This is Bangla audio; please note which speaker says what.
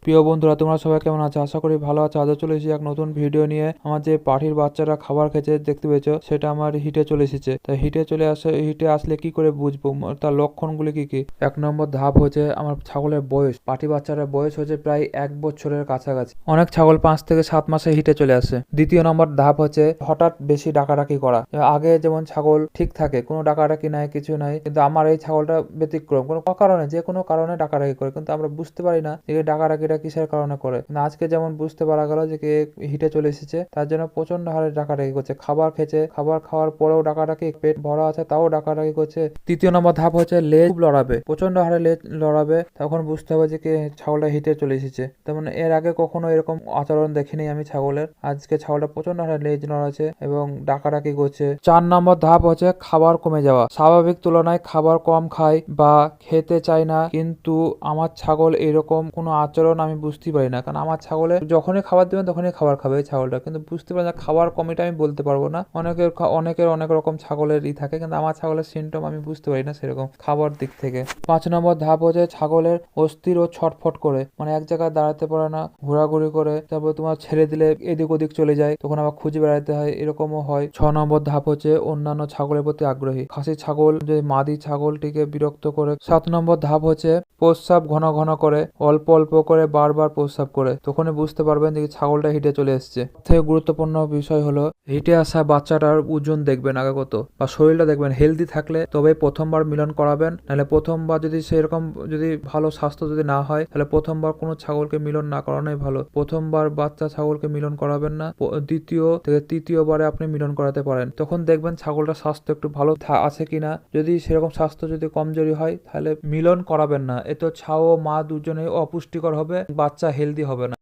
Speaker 1: প্রিয় বন্ধুরা, তোমরা সবাই কেমন আছো? আশা করি ভালো আছো। আজও চলে এসেছি এক নতুন ভিডিও নিয়ে। আমার যে পাঠির বাচ্চারা খাবার খেতে দেখতে পেয়েছো, সেটা আমার হিটে চলে এসেছে। তাই হিটে আসলে কি করে বুঝবো তার লক্ষণগুলি কি কি? এক নম্বর ধাপ হচ্ছে আমার ছাগলের বয়স। পাঠি বাচ্চারা বয়স হচ্ছে প্রায় 1 বছরের কাছাকাছি। অনেক ছাগল 5 থেকে 7 মাসে হিটে চলে আসে। দ্বিতীয় নম্বর ধাপ হচ্ছে হঠাৎ বেশি ডাকাডাকি করা। আগে যেমন ছাগল ঠিক থাকে, কোনো ডাকাডাকি নাই, কিছু নাই, কিন্তু আমার এই ছাগলটা ব্যতিক্রম। কোনো কারণে, যে কোনো কারণে ডাকাডাকি করে, কিন্তু আমরা বুঝতে পারি না যে ডাকাডাকিটা কিসের কারণে করে। আজকে যেমন বুঝতে পারা গেল যে হিটে চলে এসেছে, তার জন্য প্রচন্ড হারে ডাকাডাকি করছে। খাবার খেয়েছে, খাবার খাওয়ার পরেও ডাকাডাকি, পেট ভরা আছে তাও ডাকাডাকি করছে। তৃতীয় নম্বর ধাপ হচ্ছে লেজ খুব লড়াবে, প্রচন্ড হারে লেজ লড়াবে। তখন বুঝতে হবে যে ছাগলটা হিটে চলে এসেছে। তেমন এর আগে কখনো এরকম আচরণ দেখিনি আমি ছাগলের। আজকে ছাগলটা প্রচন্ড হারে লেজ নড়াচ্ছে এবং ডাকাডাকি করছে। 4 নম্বর ধাপ হচ্ছে খাবার কমে যাওয়া। স্বাভাবিক তুলনায় খাবার কম খায় বা খেতে চায় না, কিন্তু আমার ছাগল এরকম কোনো আচরণ আমি বুঝতে পারি না। কারণ আমার ছাগলের যখনই খাবার দেবেন তখনই খাবার খাবে এই ছাগলটা, কিন্তু বুঝতে পারি না খাবার কমিটা আমি বলতে পারবো না। অনেকের অনেক রকম ছাগলের থাকে, কিন্তু আমার ছাগলের সিমটম আমি বুঝতে পারি না সেরকম খাবার দিক থেকে। 5 নম্বর ধাপ হচ্ছে ছাগলের অস্থির ও ছটফট করে, মানে এক জায়গায় দাঁড়াতে পারে না, ঘোরাঘুরি করে, তারপর তোমার ছেড়ে দিলে এদিক ওদিক চলে যায়, তখন আবার খুঁজে বেড়াতে হয়, এরকমও হয়। 6 নম্বর ধাপ হচ্ছে অন্যান্য ছাগলের প্রতি আগ্রহী। খাসি ছাগল যে মাদি ছাগলটিকে বিরক্ত করে। 7 নম্বর ধাপ হচ্ছে প্রস্রাব ঘন ঘন করে, অল্প অল্প করে বারবার প্রস্রাব করে। তখনই বুঝতে পারবেন যে ছাগলটা হিটে চলে এসছে। থেকে গুরুত্বপূর্ণ বিষয় হলো হিটে আসা বাচ্চাটার ওজন দেখবেন আগে কত, বা শরীরটা দেখবেন। হেলদি থাকলে তবে প্রথমবার মিলন করাবেন, নাহলে প্রথমবার যদি সেরকম যদি ভালো স্বাস্থ্য যদি না হয়, তাহলে প্রথমবার কোনো ছাগলকে মিলন না করানোই ভালো। প্রথমবার বাচ্চা ছাগলকে মিলন করাবেন না, দ্বিতীয় থেকে তৃতীয়বারে আপনি মিলন করাতে পারেন। তখন দেখবেন ছাগলটার স্বাস্থ্য একটু ভালো আছে কিনা। যদি সেরকম স্বাস্থ্য যদি কমজোরি হয়, তাহলে মিলন করাবেন না। এতে ছাও ও মা দুজনেই অপুষ্টিকর হবে, বাচ্চা হেলদি হবে না।